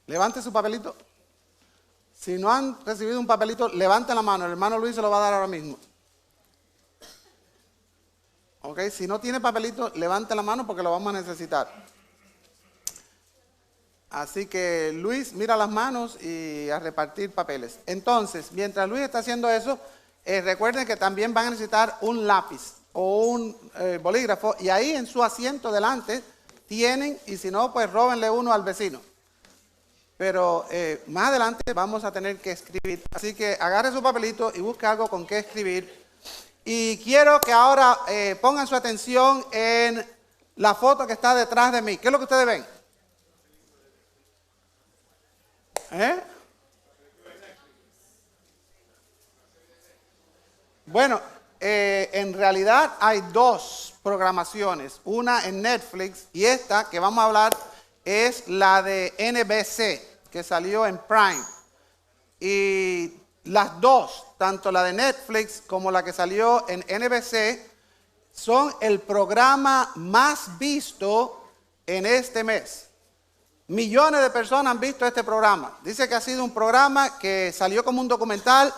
Levante su papelito. Si no han recibido un papelito, levanten la mano. El hermano Luis se lo va a dar ahora mismo. Ok, si no tiene papelito, levante la mano porque lo vamos a necesitar. Así que Luis, mira las manos y a repartir papeles. Entonces, mientras Luis está haciendo eso, recuerden que también van a necesitar un lápiz o un bolígrafo. Y ahí en su asiento delante tienen, y si no, pues róbenle uno al vecino. Pero más adelante vamos a tener que escribir. Así que agarre su papelito y busque algo con qué escribir. Y quiero que ahora pongan su atención en la foto que está detrás de mí. ¿Qué es lo que ustedes ven? Bueno, en realidad hay dos programaciones. Una en Netflix y esta que vamos a hablar es la de NBC, que salió en Prime. Y las dos, tanto la de Netflix como la que salió en NBC, son el programa más visto en este mes. Millones de personas han visto este programa. Dice que ha sido un programa que salió como un documental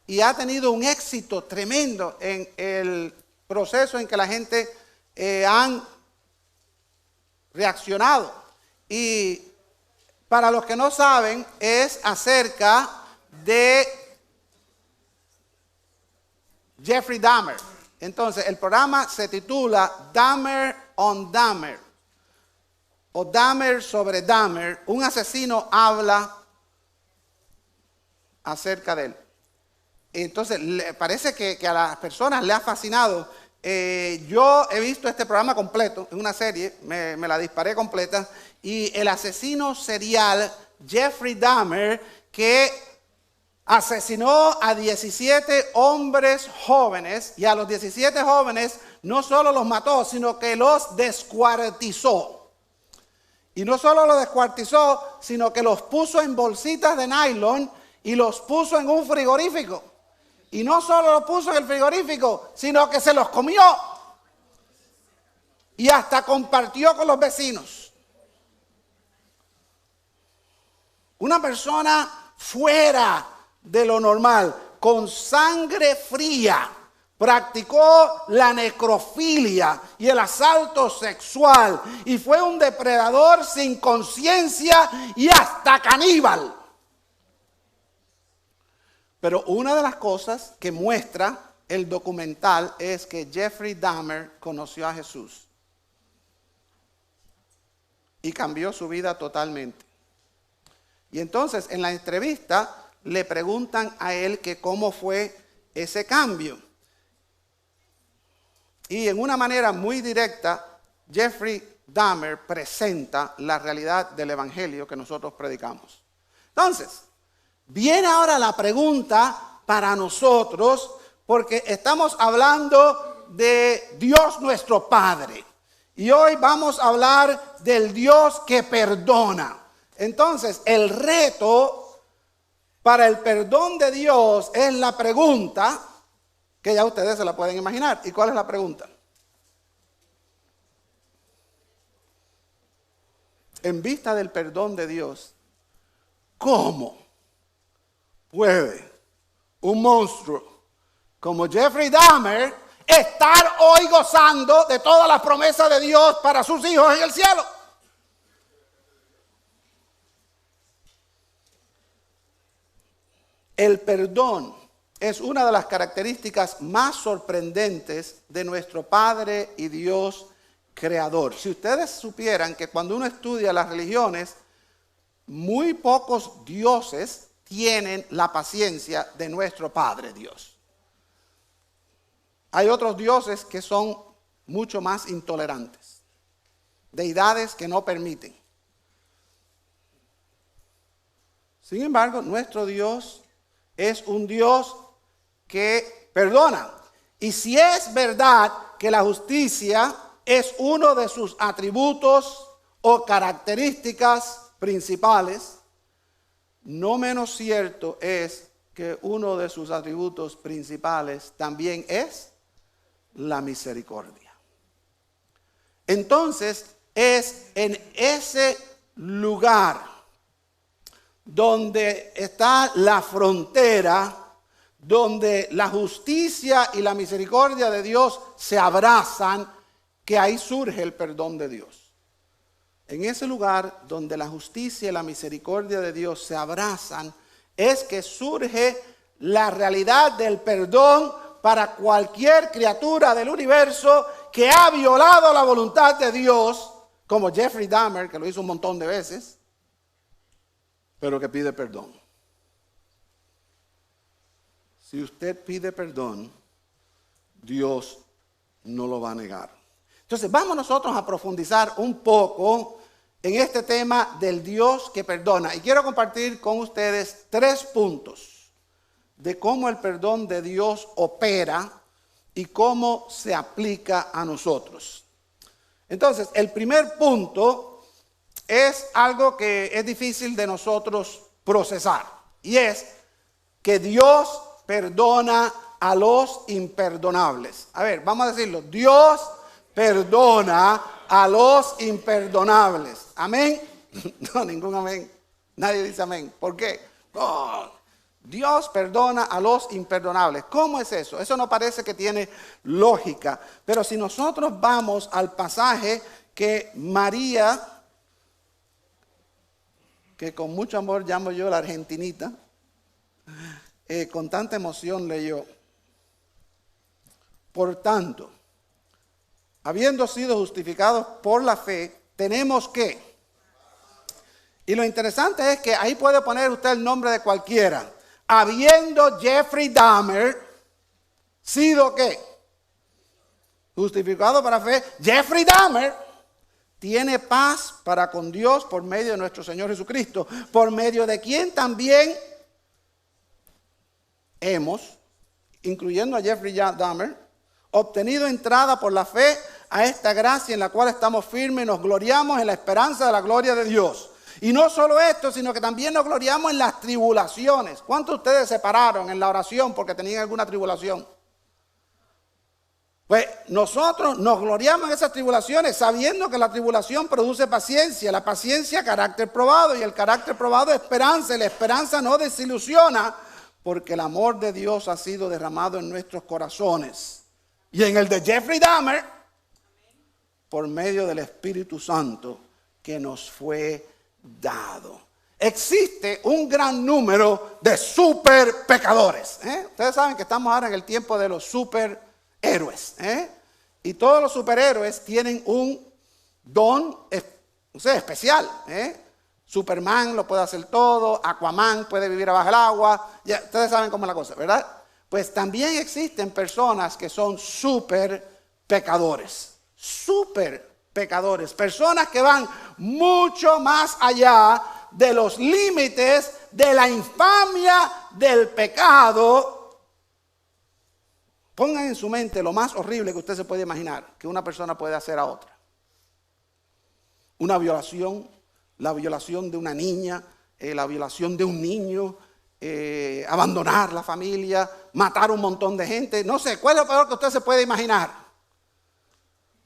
y ha tenido un éxito tremendo en el proceso en que la gente han reaccionado. Y para los que no saben, es acerca de Jeffrey Dahmer. Entonces, el programa se titula Dahmer on Dahmer, o Dahmer sobre Dahmer. Un asesino habla acerca de él. Entonces, parece que a las personas le ha fascinado. Yo he visto este programa completo, en una serie, me la disparé completa, y el asesino serial Jeffrey Dahmer, que asesinó a 17 hombres jóvenes, y a los 17 jóvenes no solo los mató, sino que los descuartizó. Y no solo los descuartizó, sino que los puso en bolsitas de nylon y los puso en un frigorífico. Y no solo los puso en el frigorífico, sino que se los comió. Y hasta compartió con los vecinos. Una persona fuera de lo normal, con sangre fría, practicó la necrofilia y el asalto sexual. Y fue un depredador sin conciencia y hasta caníbal. Pero una de las cosas que muestra el documental es que Jeffrey Dahmer conoció a Jesús y cambió su vida totalmente. Y entonces en la entrevista le preguntan a él que cómo fue ese cambio. Y en una manera muy directa, Jeffrey Dahmer presenta la realidad del evangelio que nosotros predicamos. Entonces, viene ahora la pregunta para nosotros, porque estamos hablando de Dios nuestro Padre. Y hoy vamos a hablar del Dios que perdona. Entonces, el reto para el perdón de Dios es la pregunta que ya ustedes se la pueden imaginar. ¿Y cuál es la pregunta? En vista del perdón de Dios, ¿cómo puede un monstruo como Jeffrey Dahmer estar hoy gozando de todas las promesas de Dios para sus hijos en el cielo? El perdón es una de las características más sorprendentes de nuestro Padre y Dios Creador. Si ustedes supieran que cuando uno estudia las religiones, muy pocos dioses tienen la paciencia de nuestro Padre Dios. Hay otros dioses que son mucho más intolerantes, deidades que no permiten. Sin embargo, nuestro Dios es un Dios que perdona. Y si es verdad que la justicia es uno de sus atributos o características principales, no menos cierto es que uno de sus atributos principales también es la misericordia. Entonces, es en ese lugar donde está la frontera, donde la justicia y la misericordia de Dios se abrazan, que ahí surge el perdón de Dios. En ese lugar donde la justicia y la misericordia de Dios se abrazan, es que surge la realidad del perdón para cualquier criatura del universo que ha violado la voluntad de Dios, como Jeffrey Dahmer, que lo hizo un montón de veces, pero que pide perdón. Si usted pide perdón, Dios no lo va a negar. Entonces vamos nosotros a profundizar un poco en este tema del Dios que perdona. Y quiero compartir con ustedes 3 puntos de cómo el perdón de Dios opera y cómo se aplica a nosotros. Entonces, el primer punto es algo que es difícil de nosotros procesar. Y es que Dios perdona a los imperdonables. A ver, vamos a decirlo. Dios perdona a los imperdonables. ¿Amén? No, ningún amén. Nadie dice amén. ¿Por qué? Oh, Dios perdona a los imperdonables. ¿Cómo es eso? Eso no parece que tiene lógica. Pero si nosotros vamos al pasaje que María, que con mucho amor llamo yo la argentinita, con tanta emoción leyó. Por tanto, habiendo sido justificados por la fe, tenemos que. Y lo interesante es que ahí puede poner usted el nombre de cualquiera. Habiendo Jeffrey Dahmer sido ¿qué? Justificado por la fe, Jeffrey Dahmer tiene paz para con Dios por medio de nuestro Señor Jesucristo, por medio de quien también hemos, incluyendo a Jeffrey Dahmer, obtenido entrada por la fe a esta gracia en la cual estamos firmes y nos gloriamos en la esperanza de la gloria de Dios. Y no solo esto, sino que también nos gloriamos en las tribulaciones. ¿Cuántos de ustedes se pararon en la oración porque tenían alguna tribulación? Pues nosotros nos gloriamos en esas tribulaciones sabiendo que la tribulación produce paciencia, la paciencia carácter probado y el carácter probado esperanza y la esperanza no desilusiona porque el amor de Dios ha sido derramado en nuestros corazones. Y en el de Jeffrey Dahmer, por medio del Espíritu Santo que nos fue dado. Existe un gran número de super pecadores. Ustedes saben que estamos ahora en el tiempo de los superhéroes. Y todos los superhéroes tienen un don especial. Superman lo puede hacer todo, Aquaman puede vivir abajo del agua. Ya, ustedes saben cómo es la cosa, ¿verdad? Pues también existen personas que son super pecadores. Super pecadores. Personas que van mucho más allá de los límites de la infamia del pecado. Pongan en su mente lo más horrible que usted se puede imaginar que una persona puede hacer a otra. Una violación, la violación de una niña, la violación de un niño, abandonar la familia, matar un montón de gente. No sé, ¿cuál es lo peor que usted se puede imaginar?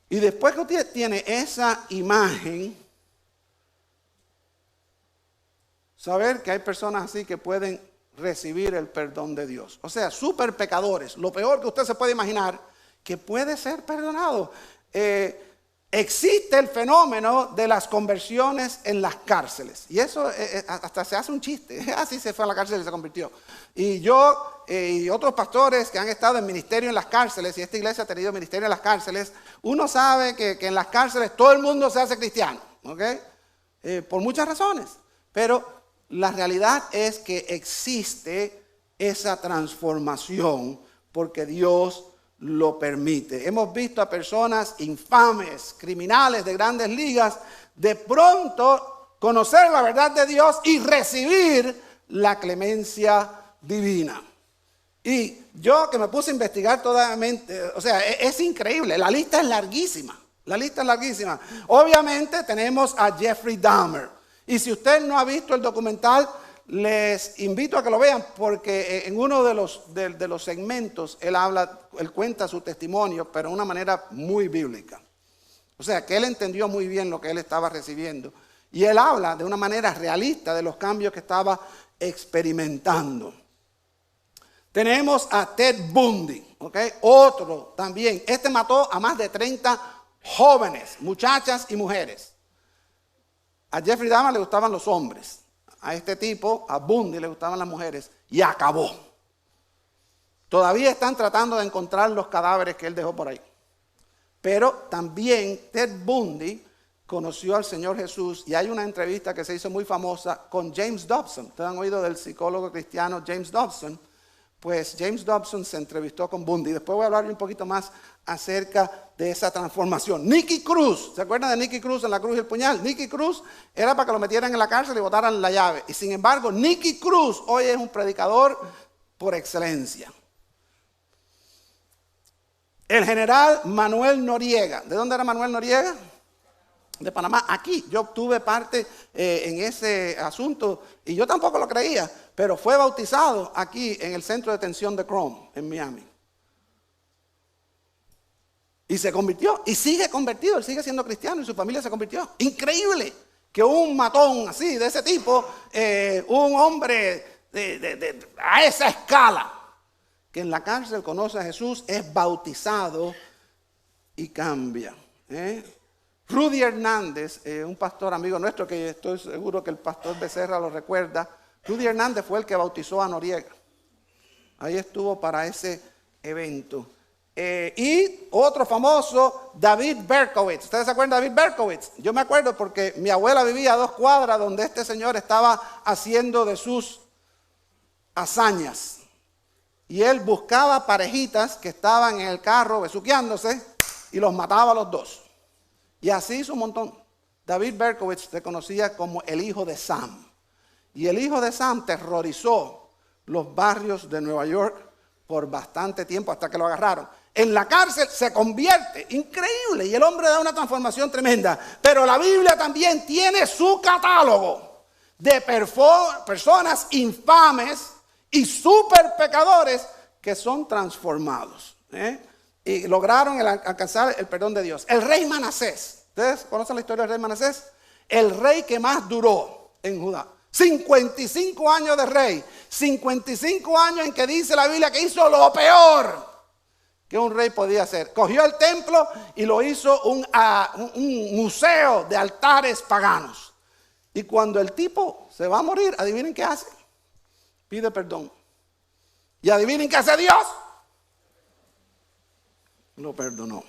Y después que usted tiene esa imagen, saber que hay personas así que pueden recibir el perdón de Dios. O sea, super pecadores, lo peor que usted se puede imaginar, que puede ser perdonado. Existe el fenómeno de las conversiones en las cárceles. Y eso hasta se hace un chiste. Así se fue a la cárcel y se convirtió. Y yo y otros pastores que han estado en ministerio en las cárceles, y esta iglesia ha tenido ministerio en las cárceles, uno sabe que en las cárceles todo el mundo se hace cristiano. ¿Ok? Por muchas razones. Pero la realidad es que existe esa transformación porque Dios lo permite. Hemos visto a personas infames, criminales de grandes ligas, de pronto conocer la verdad de Dios y recibir la clemencia divina. Y yo que me puse a investigar totalmente, o sea, es increíble, la lista es larguísima, la lista es larguísima. Obviamente tenemos a Jeffrey Dahmer. Y si usted no ha visto el documental, les invito a que lo vean porque en uno de los segmentos él cuenta su testimonio, pero de una manera muy bíblica. O sea, que él entendió muy bien lo que él estaba recibiendo. Y él habla de una manera realista de los cambios que estaba experimentando. Tenemos a Ted Bundy, ¿okay? Otro también. Este mató a más de 30 jóvenes, muchachas y mujeres. A Jeffrey Dahmer le gustaban los hombres. A este tipo, a Bundy, le gustaban las mujeres. Y acabó. Todavía están tratando de encontrar los cadáveres que él dejó por ahí. Pero también Ted Bundy conoció al Señor Jesús. Y hay una entrevista que se hizo muy famosa con James Dobson. ¿Ustedes han oído del psicólogo cristiano James Dobson? Pues James Dobson se entrevistó con Bundy. Después voy a hablar un poquito más acerca de esa transformación. Nicky Cruz, ¿se acuerdan de Nicky Cruz en La Cruz y el Puñal? Nicky Cruz era para que lo metieran en la cárcel y botaran la llave. Y sin embargo, Nicky Cruz hoy es un predicador por excelencia. El general Manuel Noriega. ¿De dónde era Manuel Noriega? De Panamá. Aquí yo tuve parte en ese asunto y yo tampoco lo creía, pero fue bautizado aquí en el centro de detención de Chrome en Miami. Y se convirtió y sigue convertido, él sigue siendo cristiano y su familia se convirtió. Increíble que un matón así, de ese tipo, un hombre a esa escala, que en la cárcel conoce a Jesús, es bautizado y cambia. Rudy Hernández, un pastor amigo nuestro, que estoy seguro que el pastor Becerra lo recuerda. Rudy Hernández fue el que bautizó a Noriega. Ahí estuvo para ese evento. Y otro famoso, David Berkowitz. ¿Ustedes se acuerdan de David Berkowitz? Yo me acuerdo porque mi abuela vivía a 2 cuadras donde este señor estaba haciendo de sus hazañas. Y él buscaba parejitas que estaban en el carro besuqueándose y los mataba a los 2. Y así hizo un montón. David Berkowitz se conocía como el hijo de Sam. Y el hijo de Sam terrorizó los barrios de Nueva York por bastante tiempo hasta que lo agarraron. En la cárcel se convierte, increíble, y el hombre da una transformación tremenda. Pero la Biblia también tiene su catálogo de personas infames y super pecadores que son transformados. Y lograron alcanzar el perdón de Dios. El rey Manasés. ¿Ustedes conocen la historia del rey Manasés? El rey que más duró en Judá. 55 años de rey. 55 años en que dice la Biblia que hizo lo peor que un rey podía hacer. Cogió el templo y lo hizo un museo de altares paganos. Y cuando el tipo se va a morir, adivinen qué hace. Pide perdón. Y adivinen qué hace Dios. Lo perdonó.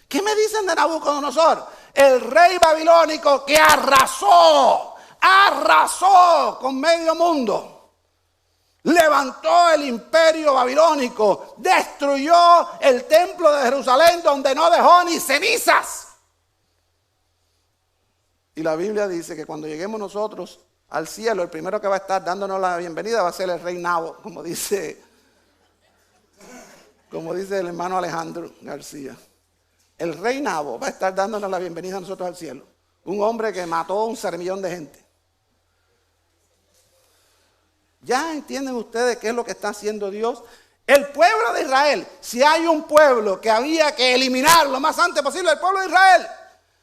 ¿Qué me dicen de Nabucodonosor? El rey babilónico que arrasó con medio mundo. Levantó el imperio babilónico, destruyó el templo de Jerusalén donde no dejó ni cenizas. Y la Biblia dice que cuando lleguemos nosotros al cielo, el primero que va a estar dándonos la bienvenida va a ser el rey Nabo, como dice el hermano Alejandro García. El rey Nabo va a estar dándonos la bienvenida a nosotros al cielo. Un hombre que mató a 1 millón de gente. ¿Ya entienden ustedes qué es lo que está haciendo Dios? El pueblo de Israel, si hay un pueblo que había que eliminar lo más antes posible, el pueblo de Israel.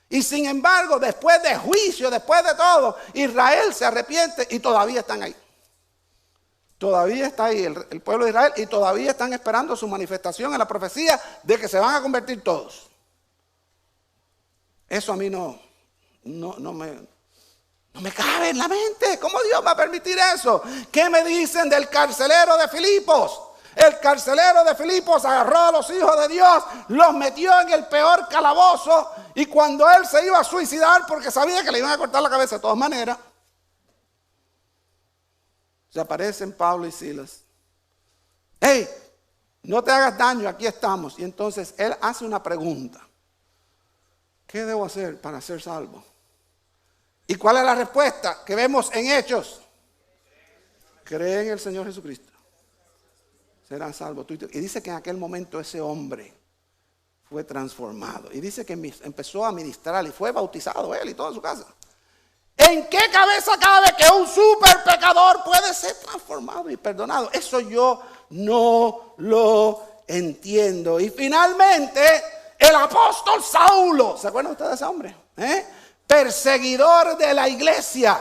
Y sin embargo, después de juicio, después de todo, Israel se arrepiente y todavía están ahí. Todavía está ahí el pueblo de Israel y todavía están esperando su manifestación en la profecía de que se van a convertir todos. Eso a mí no me cabe en la mente. ¿Cómo Dios va a permitir eso? ¿Qué me dicen del carcelero de Filipos? El carcelero de Filipos agarró a los hijos de Dios, los metió en el peor calabozo y cuando él se iba a suicidar porque sabía que le iban a cortar la cabeza de todas maneras, se aparecen Pablo y Silas. ¡Hey! No te hagas daño, aquí estamos. Y entonces él hace una pregunta. ¿Qué debo hacer para ser salvo? ¿Y cuál es la respuesta que vemos en Hechos? Cree en el Señor Jesucristo. Serás salvo. Y dice que en aquel momento ese hombre fue transformado. Y dice que empezó a ministrar y fue bautizado él y toda su casa. ¿En qué cabeza cabe que un super pecador puede ser transformado y perdonado? Eso yo no lo entiendo. Y finalmente, el apóstol Saulo, ¿se acuerdan ustedes de ese hombre? perseguidor de la iglesia.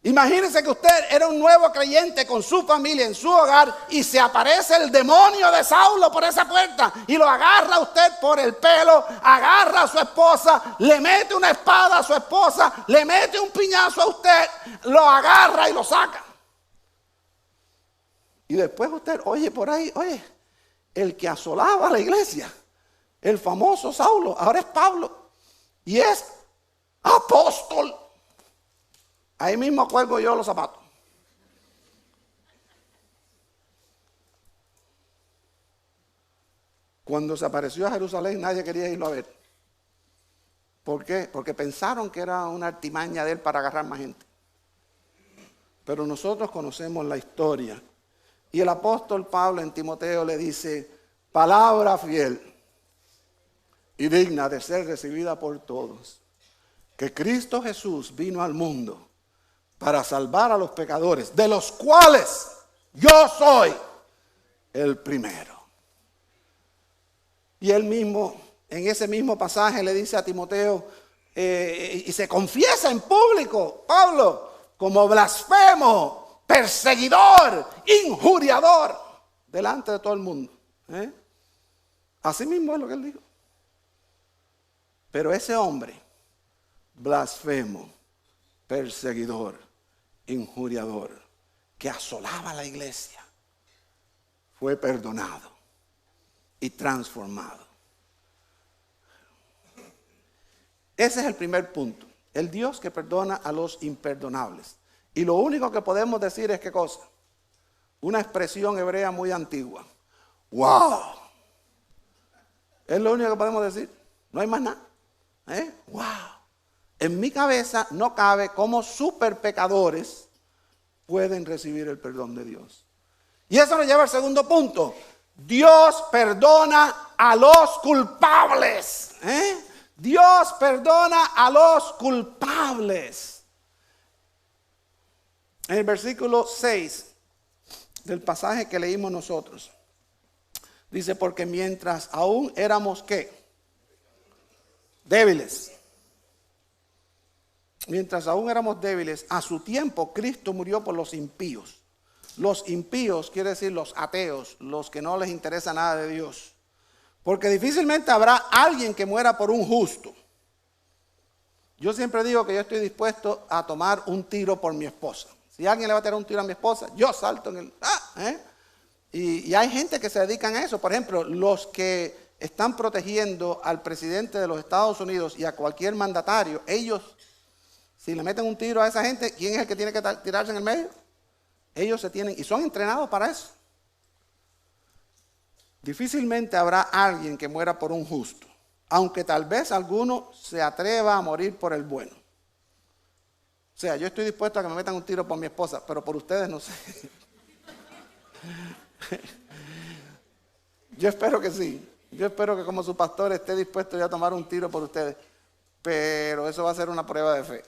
Imagínense que usted era un nuevo creyente con su familia en su hogar y se aparece el demonio de Saulo por esa puerta y lo agarra a usted por el pelo, agarra a su esposa, le mete una espada a su esposa, le mete un piñazo a usted, lo agarra y lo saca. Y después usted oye por ahí, oye, el que asolaba la iglesia, el famoso Saulo, ahora es Pablo y es apóstol. Ahí mismo cuelgo yo los zapatos. Cuando se apareció a Jerusalén, nadie quería irlo a ver. ¿Por qué? Porque pensaron que era una artimaña de él para agarrar más gente. Pero nosotros conocemos la historia. Y el apóstol Pablo en Timoteo le dice, palabra fiel y digna de ser recibida por todos, que Cristo Jesús vino al mundo para salvar a los pecadores, de los cuales yo soy el primero. Y él mismo, en ese mismo pasaje, le dice a Timoteo, y se confiesa en público, Pablo, como blasfemo, perseguidor, injuriador, delante de todo el mundo. Así mismo es lo que él dijo. Pero ese hombre, blasfemo, perseguidor, injuriador, que asolaba la iglesia, fue perdonado y transformado. Ese es el primer punto. El Dios que perdona a los imperdonables. Y lo único que podemos decir es ¿qué cosa? Una expresión hebrea muy antigua. ¡Wow! Es lo único que podemos decir. No hay más nada. ¡Wow! En mi cabeza no cabe cómo super pecadores pueden recibir el perdón de Dios. Y eso nos lleva al segundo punto. Dios perdona a los culpables. Dios perdona a los culpables. En el versículo 6 del pasaje que leímos nosotros, dice, porque mientras aún éramos ¿qué? Débiles. Mientras aún éramos débiles, a su tiempo Cristo murió por los impíos. Los impíos quiere decir los ateos, los que no les interesa nada de Dios. Porque difícilmente habrá alguien que muera por un justo. Yo siempre digo que yo estoy dispuesto a tomar un tiro por mi esposa. Si alguien le va a tirar un tiro a mi esposa, yo salto en el... Y hay gente que se dedican a eso. Por ejemplo, los que están protegiendo al presidente de los Estados Unidos y a cualquier mandatario, ellos, si le meten un tiro a esa gente, ¿quién es el que tiene que tirarse en el medio? Ellos se tienen, y son entrenados para eso. Difícilmente habrá alguien que muera por un justo, aunque tal vez alguno se atreva a morir por el bueno. O sea, yo estoy dispuesto a que me metan un tiro por mi esposa, pero por ustedes no sé. Yo espero que sí. Yo espero que como su pastor esté dispuesto ya a tomar un tiro por ustedes. Pero eso va a ser una prueba de fe.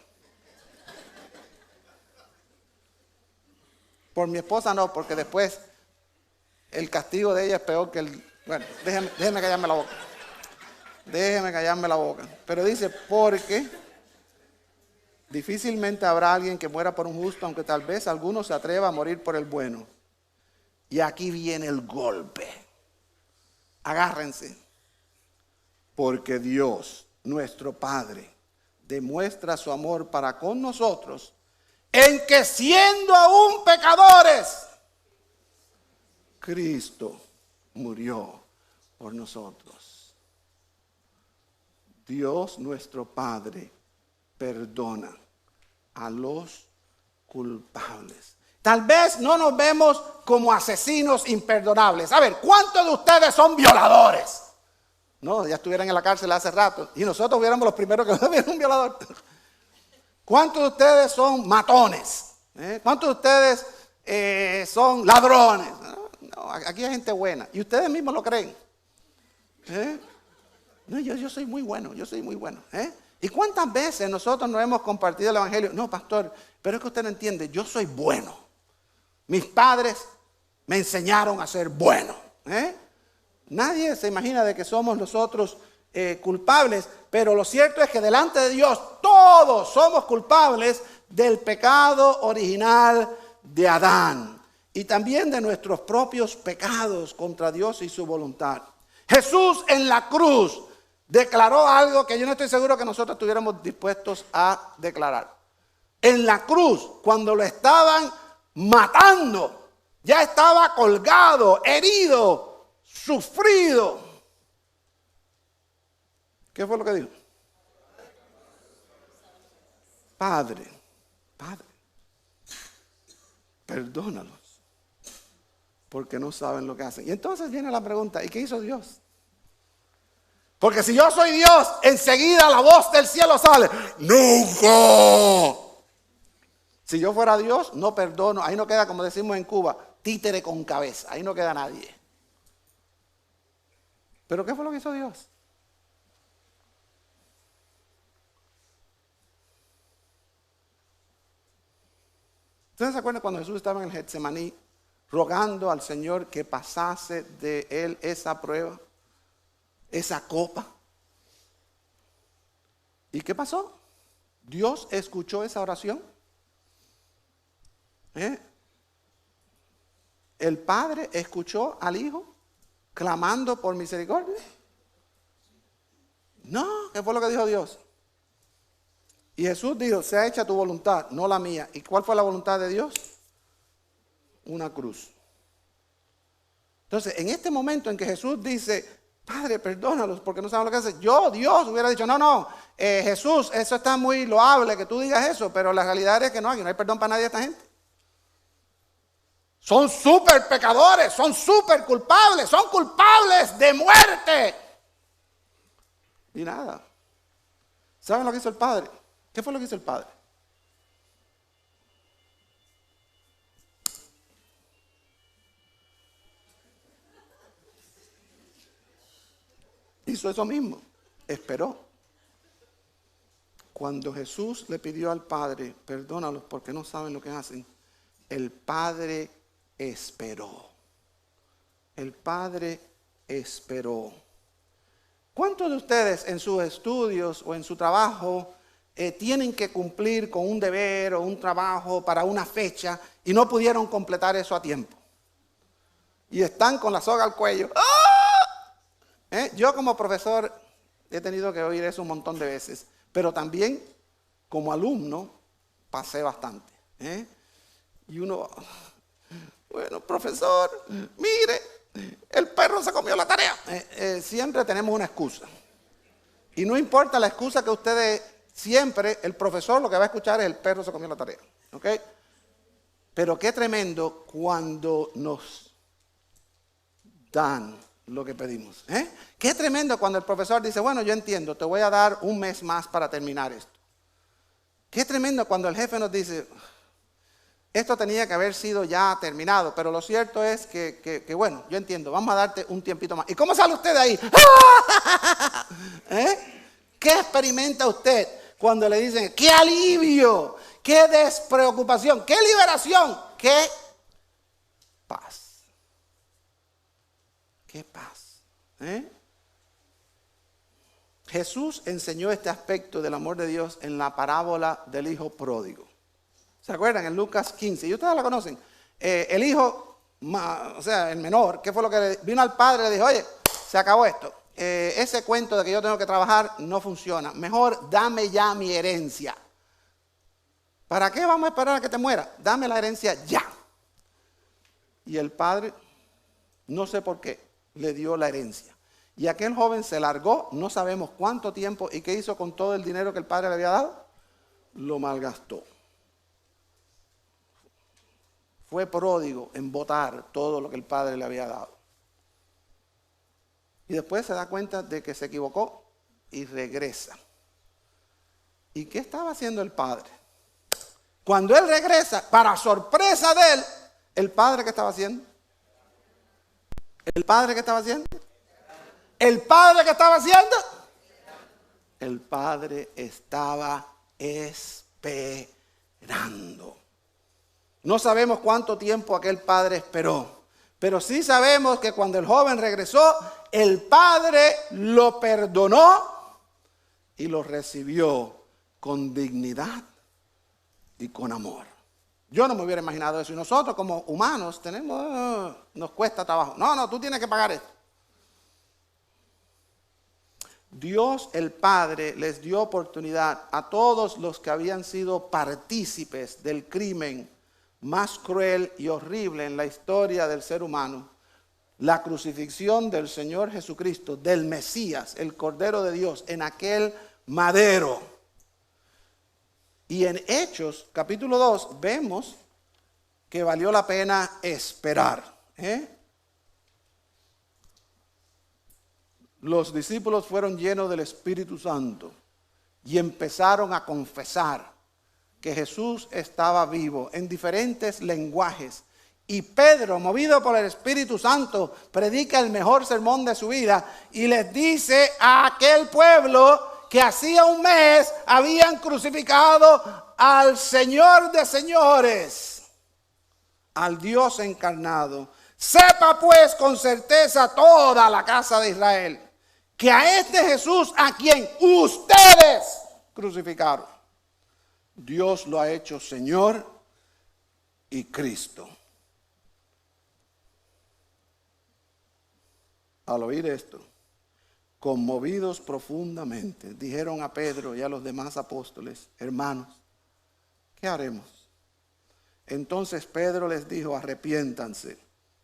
Por mi esposa no, porque después el castigo de ella es peor que el... Bueno, déjeme callarme la boca. Déjeme callarme la boca. Pero dice, porque difícilmente habrá alguien que muera por un justo, aunque tal vez alguno se atreva a morir por el bueno. Y aquí viene el golpe. Agárrense. Porque Dios, nuestro Padre, demuestra su amor para con nosotros en que siendo aún pecadores, Cristo murió por nosotros. Dios, nuestro Padre, perdona a los culpables. Tal vez no nos vemos como asesinos imperdonables. A ver, ¿cuántos de ustedes son violadores? No, ya estuvieran en la cárcel hace rato. Y nosotros hubiéramos los primeros que no vieron un violador. ¿Cuántos de ustedes son matones? ¿Cuántos de ustedes son ladrones? No, aquí hay gente buena. Y ustedes mismos lo creen. No, yo soy muy bueno, yo soy muy bueno. ¿Y cuántas veces nosotros no hemos compartido el evangelio? No, pastor, pero es que usted no entiende, yo soy bueno. Mis padres me enseñaron a ser bueno. Nadie se imagina de que somos nosotros culpables, Pero lo cierto es que delante de Dios todos somos culpables del pecado original de Adán y también de nuestros propios pecados contra Dios y su voluntad. Jesús en la cruz declaró algo que yo no estoy seguro que nosotros estuviéramos dispuestos a declarar. En la cruz, cuando lo estaban matando, ya estaba colgado, herido, sufrido. ¿Qué fue lo que dijo? Padre, perdónalos, porque no saben lo que hacen. Y entonces viene la pregunta, ¿y qué hizo Dios? Porque si yo soy Dios, enseguida la voz del cielo sale, ¡nunca! Si yo fuera Dios, no perdono. Ahí no queda, como decimos en Cuba, títere con cabeza. Ahí no queda nadie. ¿Pero qué fue lo que hizo Dios? ¿Ustedes se acuerdan cuando Jesús estaba en el Getsemaní rogando al Señor que pasase de él esa prueba, esa copa? ¿Y qué pasó? Dios escuchó esa oración. El Padre escuchó al Hijo clamando por misericordia. No, ¿qué fue lo que dijo Dios? Y Jesús dijo, sea hecha tu voluntad, no la mía. ¿Y cuál fue la voluntad de Dios? Una cruz. Entonces, en este momento en que Jesús dice, Padre, perdónalos porque no saben lo que hacen, yo, Dios, hubiera dicho, no, Jesús, eso está muy loable que tú digas eso, pero la realidad es que no hay perdón para nadie de esta gente. Son súper pecadores, son súper culpables, son culpables de muerte. Y nada. ¿Saben lo que hizo el Padre? ¿Qué fue lo que hizo el Padre? Hizo eso mismo, esperó. Cuando Jesús le pidió al Padre, perdónalos porque no saben lo que hacen, el Padre esperó. El Padre esperó. ¿Cuántos de ustedes en sus estudios o en su trabajo tienen que cumplir con un deber o un trabajo para una fecha y no pudieron completar eso a tiempo? Y están con la soga al cuello. ¡Ah! Yo como profesor he tenido que oír eso un montón de veces, pero también como alumno pasé bastante. Y uno, bueno, profesor, mire, el perro se comió la tarea. Siempre tenemos una excusa. Y no importa la excusa que ustedes, siempre el profesor lo que va a escuchar es el perro se comió la tarea. ¿Ok? Pero qué tremendo cuando nos dan lo que pedimos. Qué tremendo cuando el profesor dice, bueno, yo entiendo, te voy a dar un mes más para terminar esto. Qué tremendo cuando el jefe nos dice, esto tenía que haber sido ya terminado, pero lo cierto es que bueno, yo entiendo, vamos a darte un tiempito más. ¿Y cómo sale usted de ahí? ¿Qué experimenta usted cuando le dicen, qué alivio, qué despreocupación, qué liberación, qué paz? ¡Qué paz! Jesús enseñó este aspecto del amor de Dios en la parábola del hijo pródigo. ¿Se acuerdan? En Lucas 15. Y ustedes la conocen. El hijo, o sea, el menor, ¿qué fue lo que vino al padre y le dijo? Oye, se acabó esto. Ese cuento de que yo tengo que trabajar no funciona. Mejor dame ya mi herencia. ¿Para qué vamos a esperar a que te muera? Dame la herencia ya. Y el padre, no sé por qué, le dio la herencia. Y aquel joven se largó, no sabemos cuánto tiempo, y qué hizo con todo el dinero que el padre le había dado. Lo malgastó. Fue pródigo en botar todo lo que el padre le había dado. Y después se da cuenta de que se equivocó y regresa. ¿Y qué estaba haciendo el padre? Cuando él regresa, para sorpresa de él, ¿el padre qué estaba haciendo? ¿El padre qué estaba haciendo? ¿El padre qué estaba haciendo? El padre estaba esperando. No sabemos cuánto tiempo aquel padre esperó, pero sí sabemos que cuando el joven regresó, el padre lo perdonó y lo recibió con dignidad y con amor. Yo no me hubiera imaginado eso. Y nosotros como humanos nos cuesta trabajo. No, tú tienes que pagar esto. Dios el Padre les dio oportunidad a todos los que habían sido partícipes del crimen más cruel y horrible en la historia del ser humano, la crucifixión del Señor Jesucristo, del Mesías, el Cordero de Dios, en aquel madero. Y en Hechos, capítulo 2, vemos que valió la pena esperar. Los discípulos fueron llenos del Espíritu Santo y empezaron a confesar que Jesús estaba vivo en diferentes lenguajes. Y Pedro, movido por el Espíritu Santo, predica el mejor sermón de su vida y les dice a aquel pueblo que hacía un mes habían crucificado al Señor de señores, al Dios encarnado. Sepa pues con certeza toda la casa de Israel que a este Jesús a quien ustedes crucificaron, Dios lo ha hecho Señor y Cristo. Al oír esto, conmovidos profundamente, dijeron a Pedro y a los demás apóstoles: hermanos, ¿qué haremos? Entonces Pedro les dijo: arrepiéntanse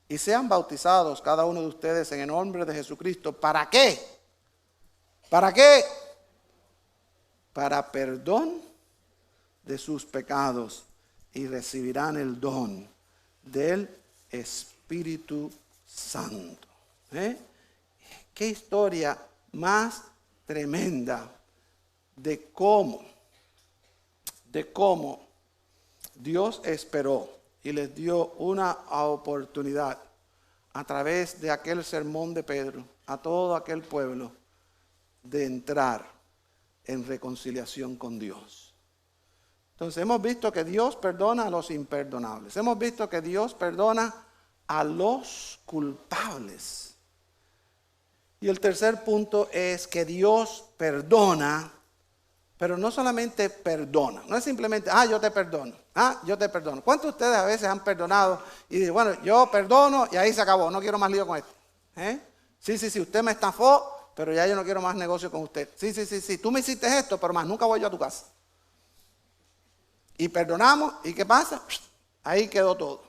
y sean bautizados cada uno de ustedes en el nombre de Jesucristo. ¿Para qué? ¿Para qué? Para perdón de sus pecados, y recibirán el don del Espíritu Santo. Qué historia más tremenda de cómo Dios esperó y les dio una oportunidad a través de aquel sermón de Pedro a todo aquel pueblo de entrar en reconciliación con Dios. Entonces hemos visto que Dios perdona a los imperdonables. Hemos visto que Dios perdona a los culpables. Y el tercer punto es que Dios perdona, pero no solamente perdona. No es simplemente, yo te perdono. Yo te perdono. ¿Cuántos de ustedes a veces han perdonado y dicen, bueno, yo perdono y ahí se acabó, no quiero más lío con esto? Sí, usted me estafó, pero ya yo no quiero más negocio con usted. Sí, tú me hiciste esto, pero más nunca voy yo a tu casa. Y perdonamos, ¿y qué pasa? Ahí quedó todo.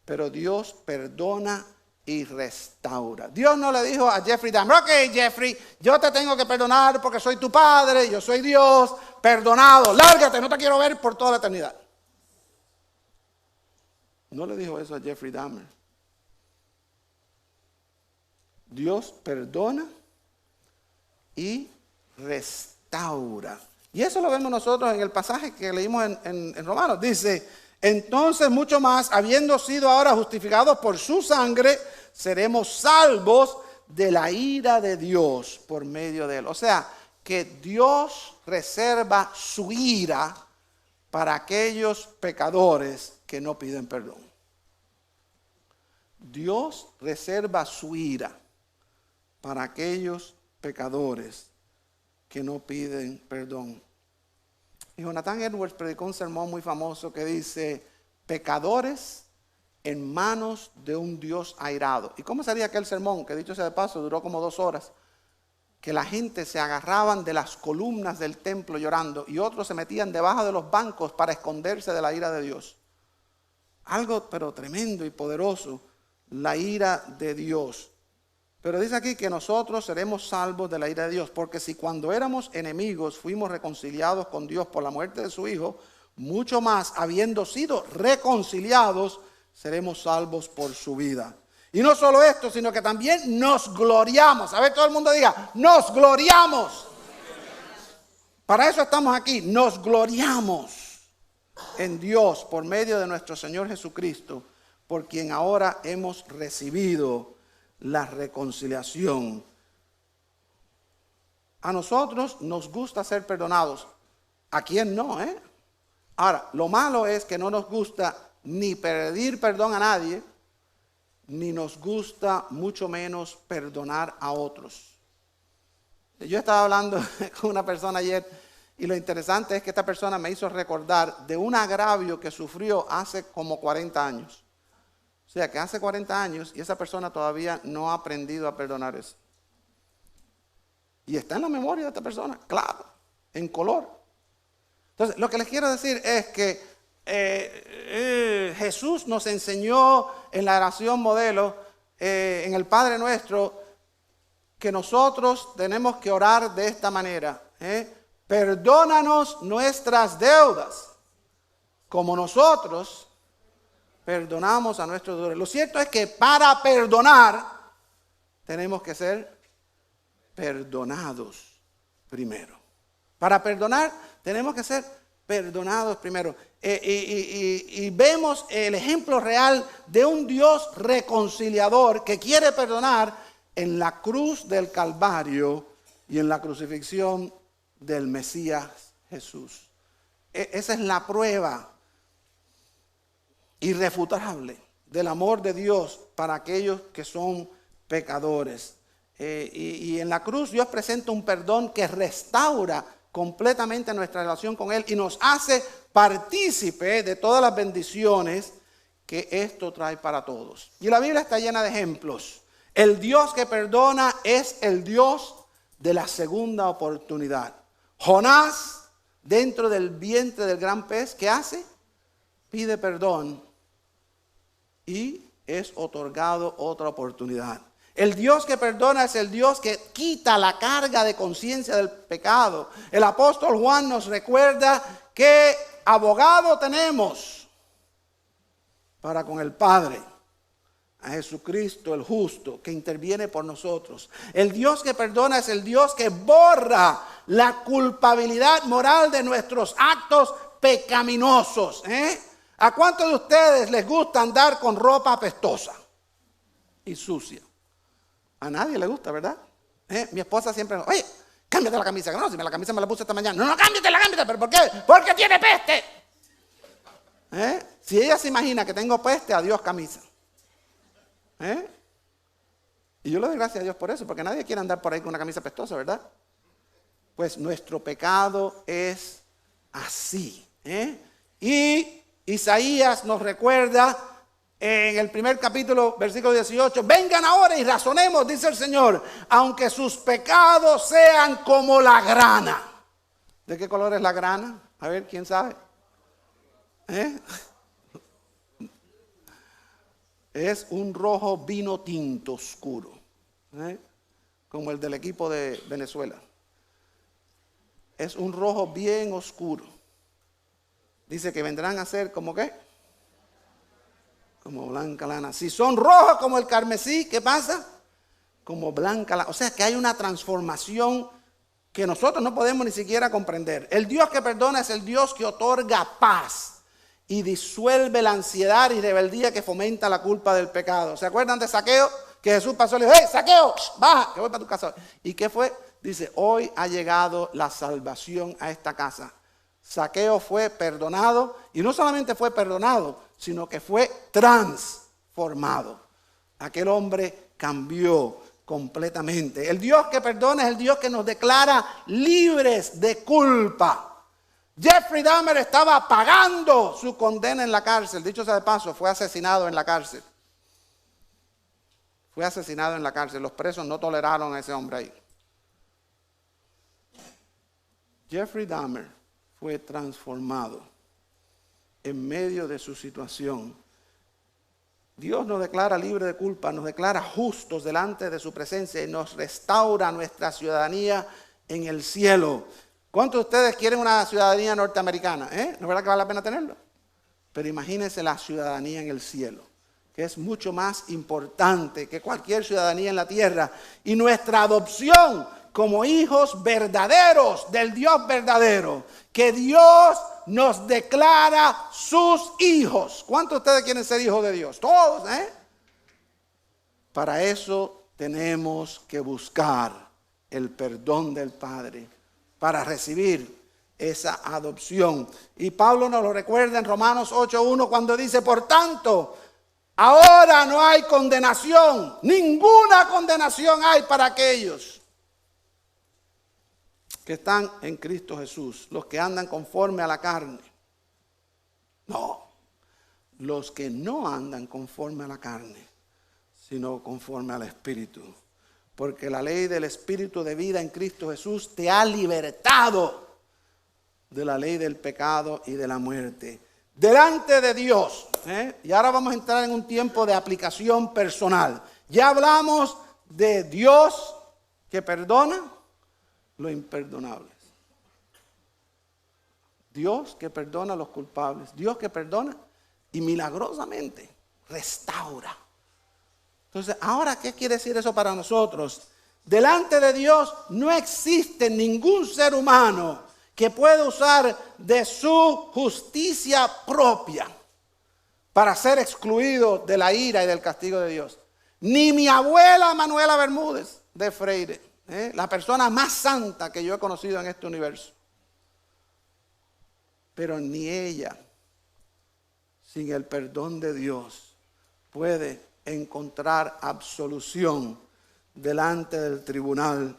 Pero Dios perdona y restaura. Dios no le dijo a Jeffrey Dahmer: ok, Jeffrey, yo te tengo que perdonar porque soy tu padre, yo soy Dios, perdonado, lárgate, no te quiero ver por toda la eternidad. No le dijo eso a Jeffrey Dahmer. Dios perdona y restaura. Y eso lo vemos nosotros en el pasaje que leímos en Romanos. Dice: entonces mucho más, habiendo sido ahora justificados por su sangre, seremos salvos de la ira de Dios por medio de él. O sea, que Dios reserva su ira para aquellos pecadores que no piden perdón. Dios reserva su ira para aquellos pecadores que no piden perdón. Y Jonathan Edwards predicó un sermón muy famoso que dice: pecadores en manos de un Dios airado. ¿Y cómo sería aquel sermón? Que dicho sea de paso, duró como 2 horas. Que la gente se agarraban de las columnas del templo llorando y otros se metían debajo de los bancos para esconderse de la ira de Dios. Algo pero tremendo y poderoso, la ira de Dios. Pero dice aquí que nosotros seremos salvos de la ira de Dios, porque si cuando éramos enemigos fuimos reconciliados con Dios por la muerte de su Hijo, mucho más, habiendo sido reconciliados, seremos salvos por su vida. Y no solo esto, sino que también nos gloriamos. A ver, todo el mundo diga: nos gloriamos. Para eso estamos aquí, nos gloriamos en Dios por medio de nuestro Señor Jesucristo, por quien ahora hemos recibido la reconciliación. A nosotros nos gusta ser perdonados. ¿A quién no? Ahora, lo malo es que no nos gusta ni pedir perdón a nadie, ni nos gusta mucho menos perdonar a otros. Yo estaba hablando con una persona ayer y lo interesante es que esta persona me hizo recordar de un agravio que sufrió hace como 40 años. O sea, que hace 40 años y esa persona todavía no ha aprendido a perdonar eso. Y está en la memoria de esta persona, claro, en color. Entonces, lo que les quiero decir es que Jesús nos enseñó en la oración modelo, en el Padre Nuestro, que nosotros tenemos que orar de esta manera. Perdónanos nuestras deudas, como nosotros perdonamos a nuestros deudores. Lo cierto es que para perdonar, tenemos que ser perdonados primero. Para perdonar, tenemos que ser perdonados primero. Y vemos el ejemplo real de un Dios reconciliador que quiere perdonar en la cruz del Calvario y en la crucifixión del Mesías Jesús. Esa es la prueba irrefutable del amor de Dios para aquellos que son pecadores. Y en la cruz Dios presenta un perdón que restaura completamente nuestra relación con Él y nos hace partícipe de todas las bendiciones que esto trae para todos. Y la Biblia está llena de ejemplos. El Dios que perdona es el Dios de la segunda oportunidad. Jonás, dentro del vientre del gran pez, ¿qué hace? Pide perdón y es otorgado otra oportunidad. El Dios que perdona es el Dios que quita la carga de conciencia del pecado. El apóstol Juan nos recuerda que abogado tenemos para con el Padre, a Jesucristo el justo, que interviene por nosotros. El Dios que perdona es el Dios que borra la culpabilidad moral de nuestros actos pecaminosos. ¿A cuántos de ustedes les gusta andar con ropa apestosa y sucia? A nadie le gusta, ¿verdad? Mi esposa siempre, oye, cámbiate la camisa. No, si la camisa me la puse esta mañana. No, cámbiatela. ¿Pero por qué? Porque tiene peste. Si ella se imagina que tengo peste, adiós camisa. Y yo le doy gracias a Dios por eso, porque nadie quiere andar por ahí con una camisa pestosa, ¿verdad? Pues nuestro pecado es así. Y Isaías nos recuerda en el primer capítulo, versículo 18, vengan ahora y razonemos, dice el Señor, aunque sus pecados sean como la grana. ¿De qué color es la grana? A ver, ¿quién sabe? Es un rojo vino tinto oscuro, como el del equipo de Venezuela. Es un rojo bien oscuro. Dice que vendrán a ser como ¿qué? Como blanca lana. Si son rojos como el carmesí, ¿qué pasa? Como blanca lana. O sea que hay una transformación que nosotros no podemos ni siquiera comprender. El Dios que perdona es el Dios que otorga paz y disuelve la ansiedad y rebeldía que fomenta la culpa del pecado. ¿Se acuerdan de Zaqueo? Que Jesús pasó y le dijo, ¡hey, Zaqueo! Baja, que voy para tu casa. ¿Y qué fue? Dice, hoy ha llegado la salvación a esta casa. Zaqueo fue perdonado y no solamente fue perdonado, sino que fue transformado. Aquel hombre cambió completamente. El Dios que perdona es el Dios que nos declara libres de culpa. Jeffrey Dahmer estaba pagando su condena en la cárcel. Dicho sea de paso, fue asesinado en la cárcel. Fue asesinado en la cárcel. Los presos no toleraron a ese hombre ahí. Jeffrey Dahmer fue transformado en medio de su situación. Dios nos declara libre de culpa, nos declara justos delante de su presencia y nos restaura nuestra ciudadanía en el cielo. ¿Cuántos de ustedes quieren una ciudadanía norteamericana? ¿No es verdad que vale la pena tenerlo? Pero imagínense la ciudadanía en el cielo, que es mucho más importante que cualquier ciudadanía en la tierra. Y nuestra adopción como hijos verdaderos del Dios verdadero, que Dios nos declara sus hijos. ¿Cuántos de ustedes quieren ser hijos de Dios? Todos, Para eso tenemos que buscar el perdón del Padre, para recibir esa adopción. Y Pablo nos lo recuerda en Romanos 8:1 cuando dice, por tanto, ahora no hay condenación, ninguna condenación hay para aquellos que están en Cristo Jesús, los que andan conforme a la carne. No, los que no andan conforme a la carne, sino conforme al Espíritu. Porque la ley del Espíritu de vida en Cristo Jesús te ha libertado de la ley del pecado y de la muerte. Delante de Dios. Y ahora vamos a entrar en un tiempo de aplicación personal. Ya hablamos de Dios que perdona lo imperdonable. Dios que perdona a los culpables. Dios que perdona y milagrosamente restaura. Entonces, ahora, ¿qué quiere decir eso para nosotros? Delante de Dios no existe ningún ser humano que pueda usar de su justicia propia para ser excluido de la ira y del castigo de Dios. Ni mi abuela Manuela Bermúdez de Freire, la persona más santa que yo he conocido en este universo. Pero ni ella, sin el perdón de Dios, puede encontrar absolución delante del tribunal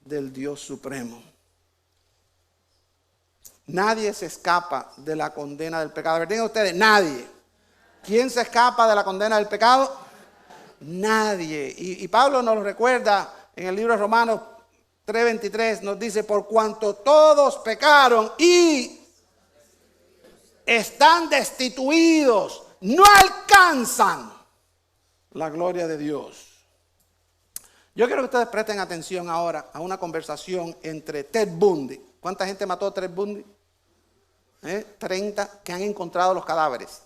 del Dios Supremo. Nadie se escapa de la condena del pecado. A ver, digan ustedes, nadie. ¿Quién se escapa de la condena del pecado? Nadie. Y Pablo nos lo recuerda en el libro de Romanos 3:23, nos dice, por cuanto todos pecaron y están destituidos, no alcanzan la gloria de Dios. Yo quiero que ustedes presten atención ahora a una conversación entre Ted Bundy. ¿Cuánta gente mató a Ted Bundy? 30 que han encontrado los cadáveres.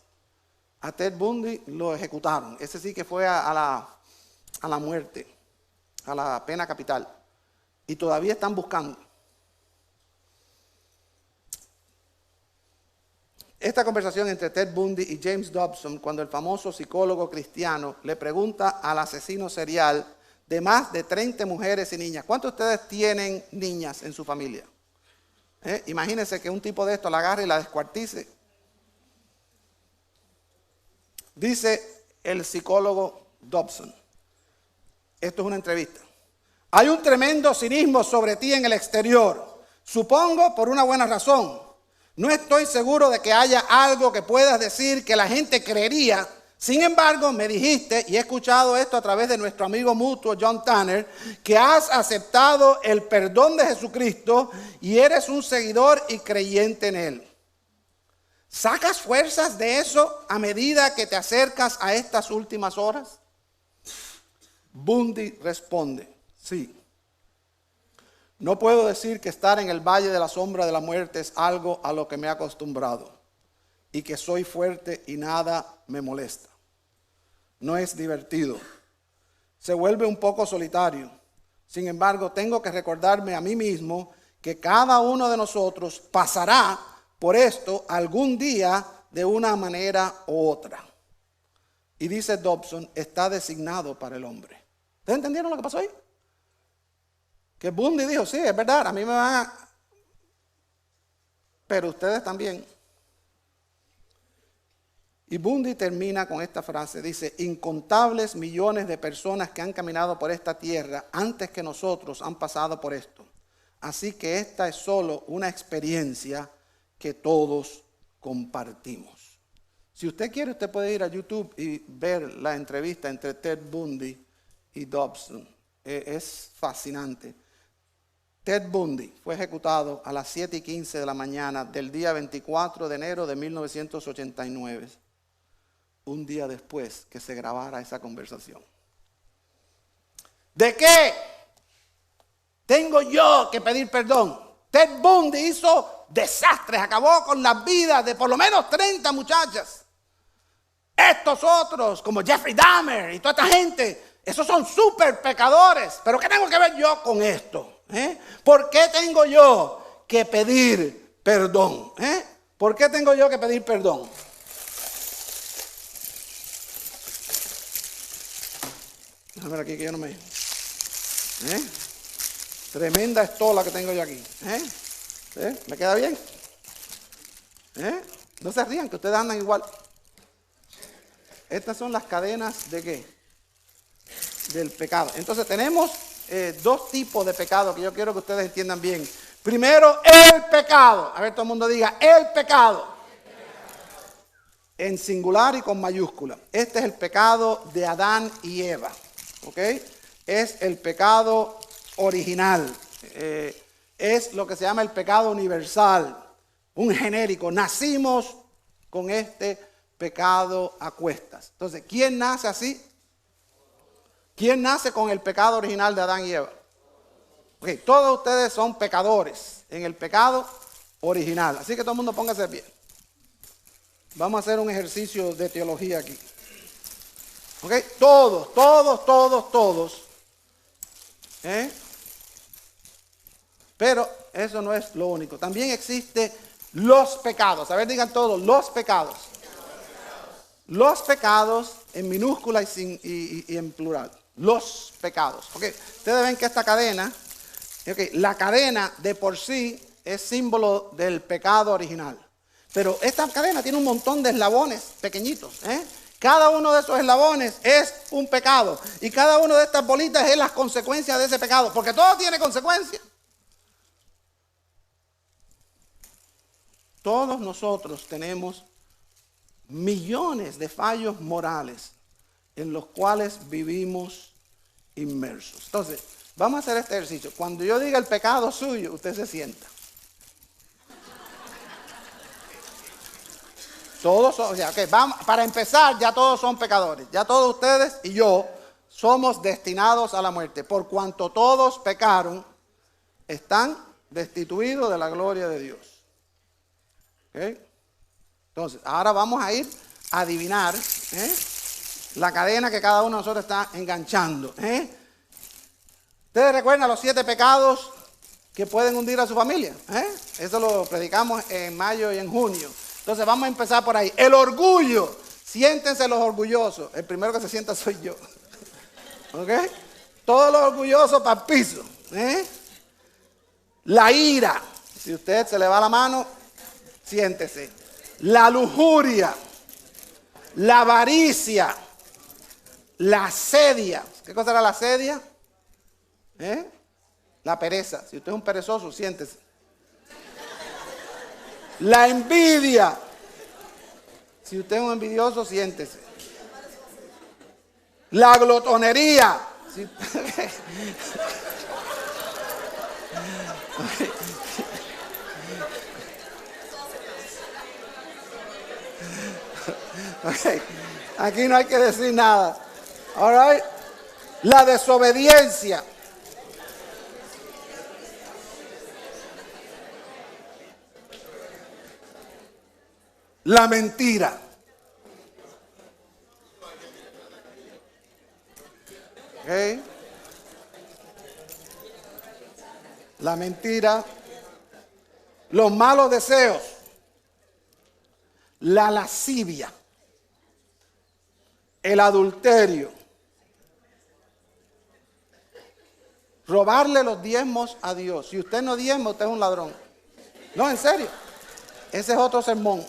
A Ted Bundy lo ejecutaron. Ese sí que fue a la muerte, a la pena capital. Y todavía están buscando. Esta conversación entre Ted Bundy y James Dobson, cuando el famoso psicólogo cristiano le pregunta al asesino serial de más de 30 mujeres y niñas, ¿cuántos de ustedes tienen niñas en su familia? Imagínense que un tipo de esto la agarre y la descuartice. Dice el psicólogo Dobson, esto es una entrevista, hay un tremendo cinismo sobre ti en el exterior, supongo por una buena razón. No estoy seguro de que haya algo que puedas decir que la gente creería. Sin embargo, me dijiste, y he escuchado esto a través de nuestro amigo mutuo John Tanner, que has aceptado el perdón de Jesucristo y eres un seguidor y creyente en Él. ¿Sacas fuerzas de eso a medida que te acercas a estas últimas horas? Bundy responde, sí. No puedo decir que estar en el valle de la sombra de la muerte es algo a lo que me he acostumbrado y que soy fuerte y nada me molesta. No es divertido. Se vuelve un poco solitario. Sin embargo, tengo que recordarme a mí mismo que cada uno de nosotros pasará por esto algún día de una manera u otra. Y dice Dobson, está designado para el hombre. ¿Ustedes entendieron lo que pasó ahí? Que Bundy dijo, sí, es verdad, a mí me van a... Pero ustedes también. Y Bundy termina con esta frase, dice, incontables millones de personas que han caminado por esta tierra antes que nosotros han pasado por esto. Así que esta es solo una experiencia que todos compartimos. Si usted quiere, usted puede ir a YouTube y ver la entrevista entre Ted Bundy y Dobson. Es fascinante. Ted Bundy fue ejecutado a las 7:15 de la mañana del día 24 de enero de 1989, un día después que se grabara esa conversación. ¿De qué tengo yo que pedir perdón? Ted Bundy hizo desastres, acabó con las vidas de por lo menos 30 muchachas. Estos otros, como Jeffrey Dahmer y toda esta gente, esos son súper pecadores. ¿Pero qué tengo que ver yo con esto? ¿Por qué tengo yo que pedir perdón? ¿Por qué tengo yo que pedir perdón? Déjame ver aquí que yo no me... Tremenda estola que tengo yo aquí. ¿Me queda bien? No se rían, que ustedes andan igual. Estas son las cadenas de ¿qué? Del pecado. Entonces tenemos dos tipos de pecado que yo quiero que ustedes entiendan bien. Primero, el pecado. A ver, todo el mundo diga, el pecado. En singular y con mayúscula. Este es el pecado de Adán y Eva. ¿Ok? Es el pecado original. Es lo que se llama el pecado universal. Un genérico. Nacimos con este pecado a cuestas. Entonces, ¿quién nace así? ¿Quién nace con el pecado original de Adán y Eva? Okay, todos ustedes son pecadores en el pecado original. Así que todo el mundo póngase bien. Vamos a hacer un ejercicio de teología aquí. Okay, todos. Pero eso no es lo único. También existen los pecados. A ver, digan todos, los pecados. Los pecados en minúscula y en plural. Los pecados. Okay. Ustedes ven que esta cadena, la cadena de por sí es símbolo del pecado original. Pero esta cadena tiene un montón de eslabones pequeñitos. Cada uno de esos eslabones es un pecado. Y cada una de estas bolitas es las consecuencias de ese pecado. Porque todo tiene consecuencias. Todos nosotros tenemos millones de fallos morales en los cuales vivimos inmersos. Entonces, vamos a hacer este ejercicio. Cuando yo diga el pecado suyo, usted se sienta. Todos son, vamos, para empezar, ya todos son pecadores. Ya todos ustedes y yo somos destinados a la muerte. Por cuanto todos pecaron, están destituidos de la gloria de Dios. ¿Okay? Entonces, ahora vamos a ir a adivinar la cadena que cada uno de nosotros está enganchando. ¿Ustedes recuerdan los 7 pecados que pueden hundir a su familia? Eso lo predicamos en mayo y en junio. Entonces vamos a empezar por ahí. El orgullo. Siéntense los orgullosos. El primero que se sienta soy yo. ¿Ok? Todos los orgullosos para el piso. La ira. Si usted se le va la mano, siéntese. La lujuria, la avaricia, la asedia. ¿Qué cosa era la asedia? La pereza. Si usted es un perezoso, siéntese. La envidia. Si usted es un envidioso, siéntese. La glotonería. Si Okay. Aquí no hay que decir nada. All right. La desobediencia. La mentira. Okay. La mentira. Los malos deseos. La lascivia. El adulterio, robarle los diezmos a Dios. Si usted no diezma, usted es un ladrón. No, en serio. Ese es otro sermón.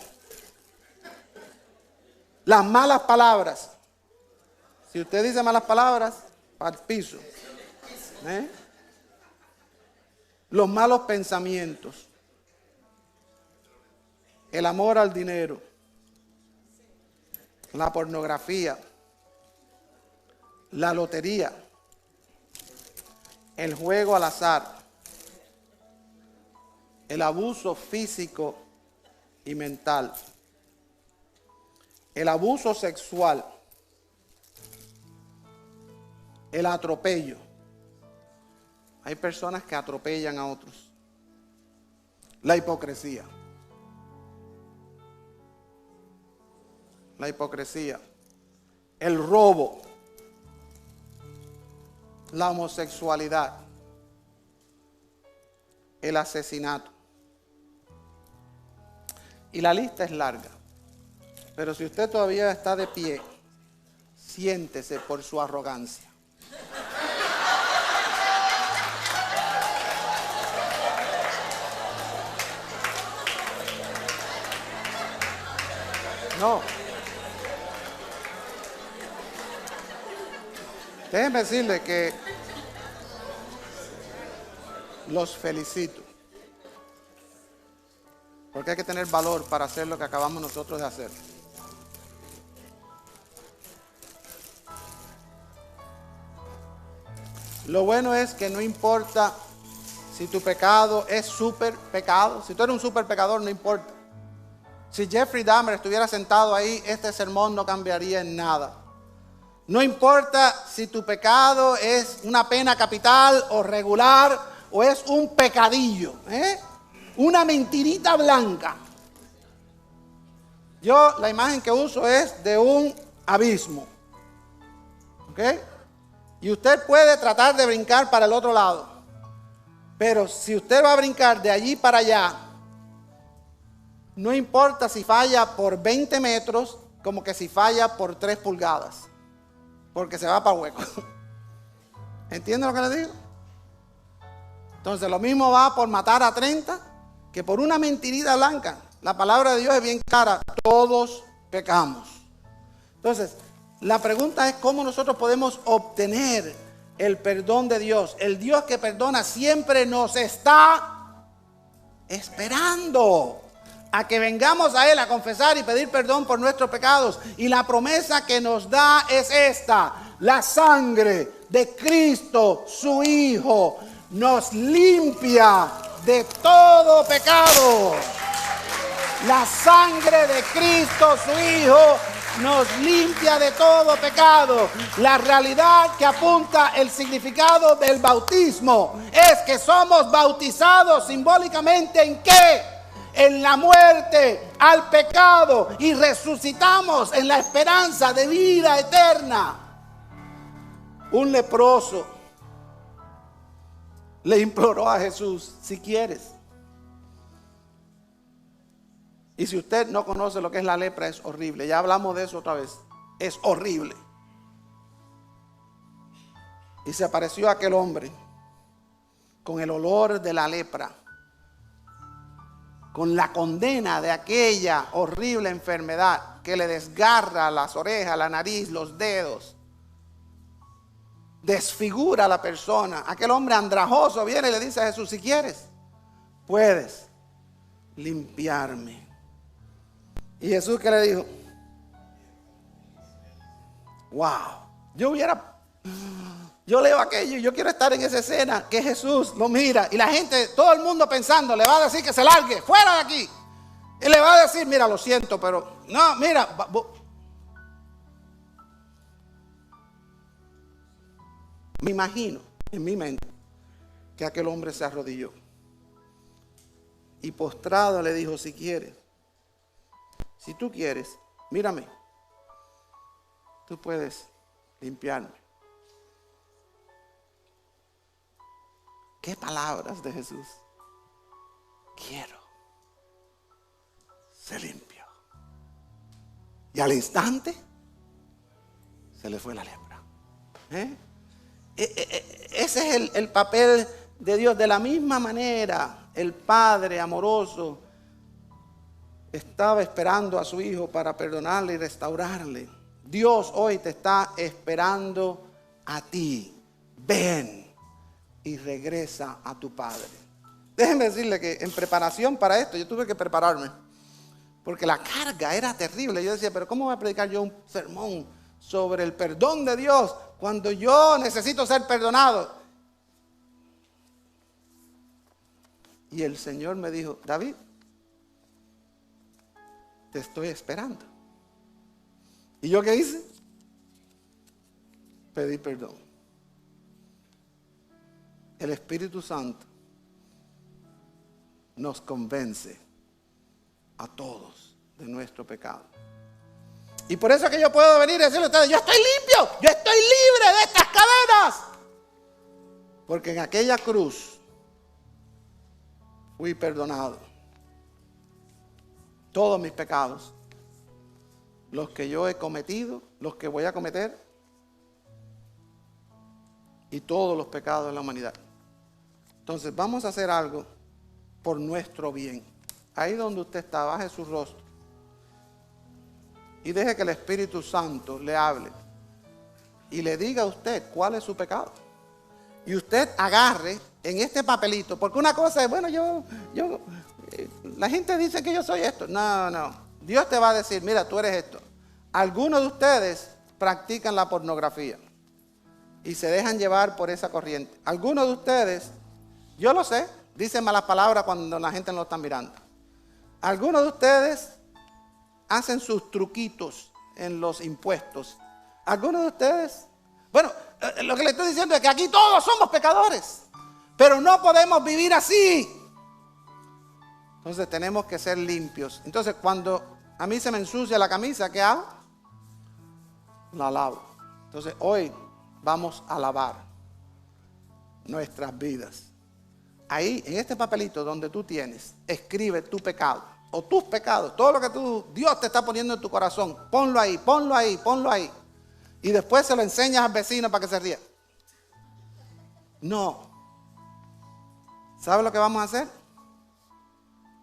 Las malas palabras. Si usted dice malas palabras, al piso. Los malos pensamientos. El amor al dinero. La pornografía, la lotería, el juego al azar, el abuso físico y mental, el abuso sexual, el atropello. Hay personas que atropellan a otros. La hipocresía. La hipocresía, el robo, la homosexualidad, el asesinato. Y la lista es larga. Pero si usted todavía está de pie, siéntese por su arrogancia. No. Déjenme decirle que los felicito. Porque hay que tener valor para hacer lo que acabamos nosotros de hacer. Lo bueno es que no importa si tu pecado es súper pecado. Si tú eres un súper pecador, no importa. Si Jeffrey Dahmer estuviera sentado ahí, este sermón no cambiaría en nada. No importa si tu pecado es una pena capital o regular o es un pecadillo, una mentirita blanca. Yo la imagen que uso es de un abismo. ¿Ok? Y usted puede tratar de brincar para el otro lado. Pero si usted va a brincar de allí para allá, no importa si falla por 20 metros, como que si falla por 3 pulgadas. Porque se va para el hueco. ¿Entienden lo que le digo? Entonces lo mismo va por matar a 30 que por una mentirita blanca. La palabra de Dios es bien clara. Todos pecamos. Entonces, la pregunta es cómo nosotros podemos obtener el perdón de Dios. El Dios que perdona siempre nos está esperando a que vengamos a Él a confesar y pedir perdón por nuestros pecados. Y la promesa que nos da es esta: la sangre de Cristo, su Hijo, nos limpia de todo pecado. La sangre de Cristo, su Hijo, nos limpia de todo pecado. La realidad que apunta el significado del bautismo es que somos bautizados simbólicamente ¿en qué? En la muerte al pecado y resucitamos en la esperanza de vida eterna. Un leproso le imploró a Jesús: si quieres. Y si usted no conoce lo que es la lepra, es horrible. Ya hablamos de eso otra vez. Es horrible. Y se apareció aquel hombre con el olor de la lepra, con la condena de aquella horrible enfermedad que le desgarra las orejas, la nariz, los dedos, desfigura a la persona. Aquel hombre andrajoso viene y le dice a Jesús: si quieres, puedes limpiarme. Y Jesús, ¿qué le dijo? Wow, yo leo aquello y yo quiero estar en esa escena que Jesús lo mira y la gente, todo el mundo pensando, le va a decir que se largue, fuera de aquí. Y le va a decir: mira, lo siento, pero no, mira. Me imagino en mi mente que aquel hombre se arrodilló y postrado le dijo: si quieres, si tú quieres, mírame, tú puedes limpiarme. ¿Qué palabras de Jesús? Quiero. Se limpió. Y al instante se le fue la lepra. Ese es el papel de Dios. De la misma manera, el Padre amoroso estaba esperando a su Hijo para perdonarle y restaurarle. Dios hoy te está esperando a ti. Ven y regresa a tu Padre. Déjenme decirle que en preparación para esto yo tuve que prepararme, porque la carga era terrible. Yo decía: pero ¿cómo voy a predicar yo un sermón sobre el perdón de Dios cuando yo necesito ser perdonado? Y el Señor me dijo: David, te estoy esperando. ¿Y yo qué hice? Pedí perdón. El Espíritu Santo nos convence a todos de nuestro pecado. Y por eso es que yo puedo venir y decirle a ustedes: yo estoy limpio, yo estoy libre de estas cadenas. Porque en aquella cruz fui perdonado. Todos mis pecados, los que yo he cometido, los que voy a cometer, y todos los pecados de la humanidad. Entonces vamos a hacer algo por nuestro bien. Ahí donde usted está, baje su rostro y deje que el Espíritu Santo le hable y le diga a usted cuál es su pecado. Y usted agarre en este papelito, porque una cosa es, bueno, yo la gente dice que yo soy esto. No, no. Dios te va a decir, mira, tú eres esto. Algunos de ustedes practican la pornografía y se dejan llevar por esa corriente. Algunos de ustedes, yo lo sé, dicen malas palabras cuando la gente no lo está mirando. Algunos de ustedes hacen sus truquitos en los impuestos. Algunos de ustedes, bueno, lo que le estoy diciendo es que aquí todos somos pecadores, pero no podemos vivir así. Entonces tenemos que ser limpios. Entonces cuando a mí se me ensucia la camisa, ¿qué hago? La lavo. Entonces hoy vamos a lavar nuestras vidas. Ahí, en este papelito donde tú tienes, escribe tu pecado o tus pecados, todo lo que Dios te está poniendo en tu corazón. Ponlo ahí, ponlo ahí, ponlo ahí. Y después se lo enseñas al vecino para que se ría. No. ¿Sabe lo que vamos a hacer?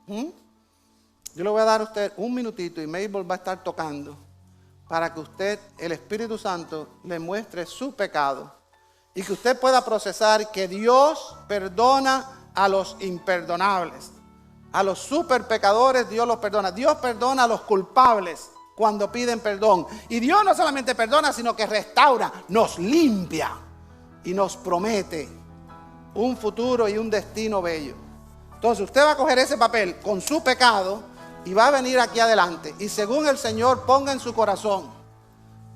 Yo le voy a dar a usted un minutito y Mabel va a estar tocando para que usted, el Espíritu Santo, le muestre su pecado y que usted pueda procesar que Dios perdona a los imperdonables. A los super pecadores Dios los perdona. Dios perdona a los culpables cuando piden perdón. Y Dios no solamente perdona, sino que restaura, nos limpia y nos promete un futuro y un destino bello. Entonces usted va a coger ese papel con su pecado y va a venir aquí adelante. Y según el Señor ponga en su corazón,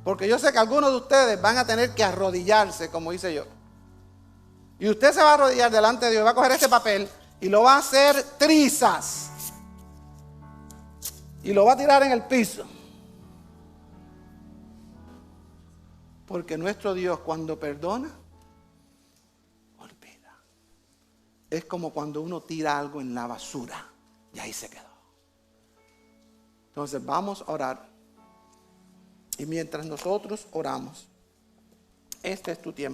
porque yo sé que algunos de ustedes van a tener que arrodillarse, como hice yo. Y usted se va a arrodillar delante de Dios, va a coger ese papel y lo va a hacer trizas. Y lo va a tirar en el piso. Porque nuestro Dios, cuando perdona, olvida. Es como cuando uno tira algo en la basura y ahí se quedó. Entonces vamos a orar. Y mientras nosotros oramos, este es tu tiempo.